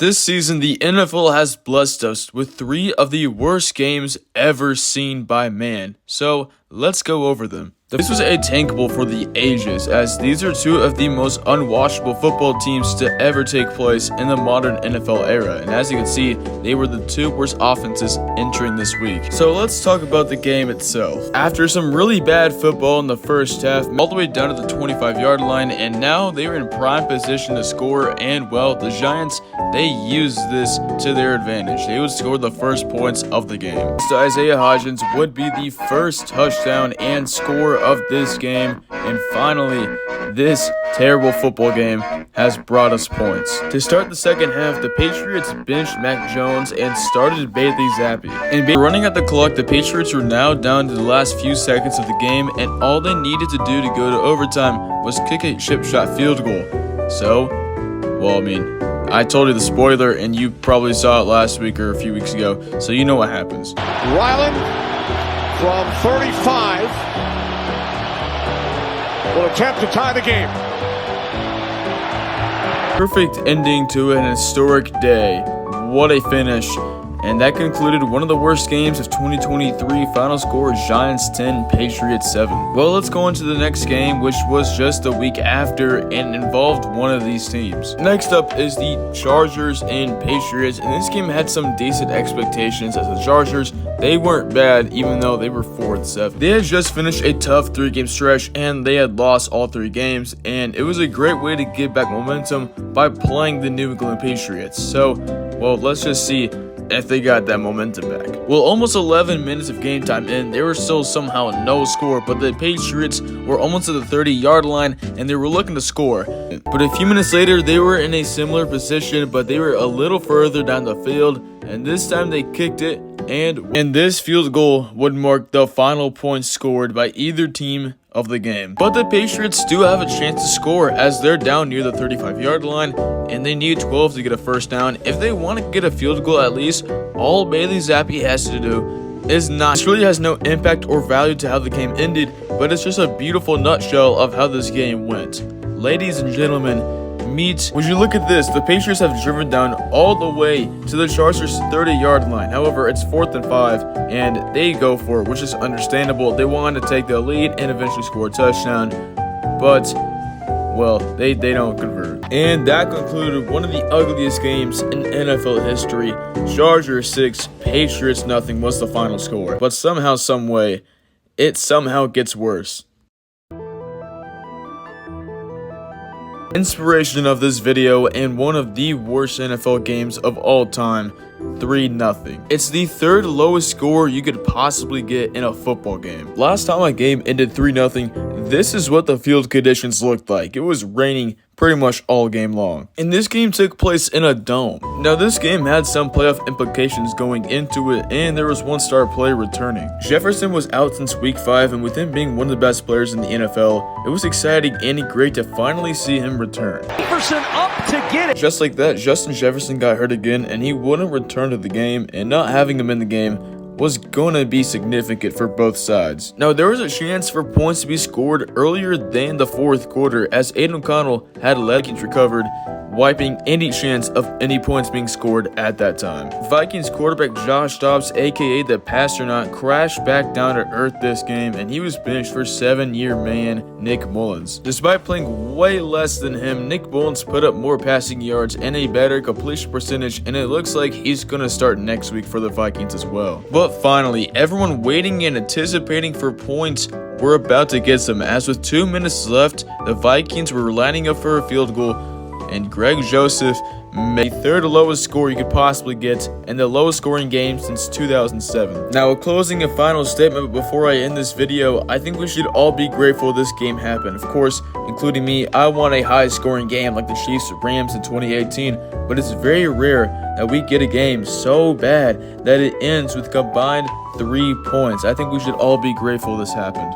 This season, the NFL has blessed us with 3 of the worst games ever seen by man. So, let's go over them. This was attainable for the ages, as these are 2 of the most unwatchable football teams to ever take place in the modern NFL era. And as you can see, they were the 2 worst offenses entering this week. So let's talk about the game itself. After some really bad football in the first half, all the way down to the 25-yard line, and now they were in prime position to score, and well, the Giants, they used this to their advantage. They would score the first points of the game. So Isaiah Hodgins would be the first touchdown and score of this game, and finally this terrible football game has brought us points. To start the second half, the Patriots benched Mac Jones and started Bailey Zappi. And running at the clock, the Patriots were now down to the last few seconds of the game, and all they needed to do to go to overtime was kick a chip shot field goal. So, well, I told you the spoiler, and you probably saw it last week or a few weeks ago, so you know what happens. Ryland from 35 will attempt to tie the game. Perfect ending to an historic day. What a finish. And that concluded one of the worst games of 2023. Final score, Giants 10, Patriots 7. Well, let's go on to the next game, which was just a week after and involved one of these teams. Next up is the Chargers and Patriots, and this game had some decent expectations, as the Chargers, they weren't bad even though they were 4-7. They had just finished a tough 3-game stretch and they had lost all 3 games, and it was a great way to get back momentum by playing the New England Patriots. So, well, let's just see if they got that momentum back. Well, almost 11 minutes of game time in, there was still somehow no score, but the Patriots were almost at the 30-yard line and they were looking to score. But a few minutes later, they were in a similar position, but they were a little further down the field, and this time they kicked it, and this field goal would mark the final points scored by either team of the game. But the Patriots do have a chance to score, as they're down near the 35-yard line and they need 12 to get a first down. If they want to get a field goal at least, all Bailey Zappi has to do is not. This really has no impact or value to how the game ended, but it's just a beautiful nutshell of how this game went. Ladies and gentlemen, would you look at this? The Patriots have driven down all the way to the Chargers' 30-yard line. However, it's 4th and 5, and they go for it, which is understandable. They wanted to take the lead and eventually score a touchdown, but, well, they don't convert. And that concluded one of the ugliest games in NFL history. Chargers 6, Patriots nothing was the final score. But somehow, some way, it somehow gets worse. Inspiration of this video and one of the worst NFL games of all time, 3-0. It's the 3rd lowest score you could possibly get in a football game. Last time a game ended 3-0, this is what the field conditions looked like. It was raining pretty much all game long. And this game took place in a dome. Now, this game had some playoff implications going into it, and there was one star player returning. Jefferson was out since week 5, and with him being one of the best players in the NFL, it was exciting and great to finally see him return. Jefferson up to get it. Just like that, Justin Jefferson got hurt again, and he wouldn't return to the game, and not having him in the game was going to be significant for both sides. Now, there was a chance for points to be scored earlier than the 4th quarter, as Aiden O'Connell had Vikings recovered, wiping any chance of any points being scored at that time. Vikings quarterback Josh Dobbs, aka the Pastronaut, crashed back down to earth this game, and he was benched for 7-year man Nick Mullins. Despite playing way less than him, Nick Mullins put up more passing yards and a better completion percentage, and it looks like he's going to start next week for the Vikings as well. But finally, everyone waiting and anticipating for points were about to get some, as with 2 minutes left, the Vikings were lining up for a field goal, and Greg Joseph made the 3rd lowest score you could possibly get and the lowest scoring game since 2007. Now, a closing and final statement before I end this video, I think we should all be grateful this game happened. Of course, including me, I want a high scoring game like the Chiefs-Rams in 2018, but it's very rare that we get a game so bad that it ends with combined 3 points. I think we should all be grateful this happened.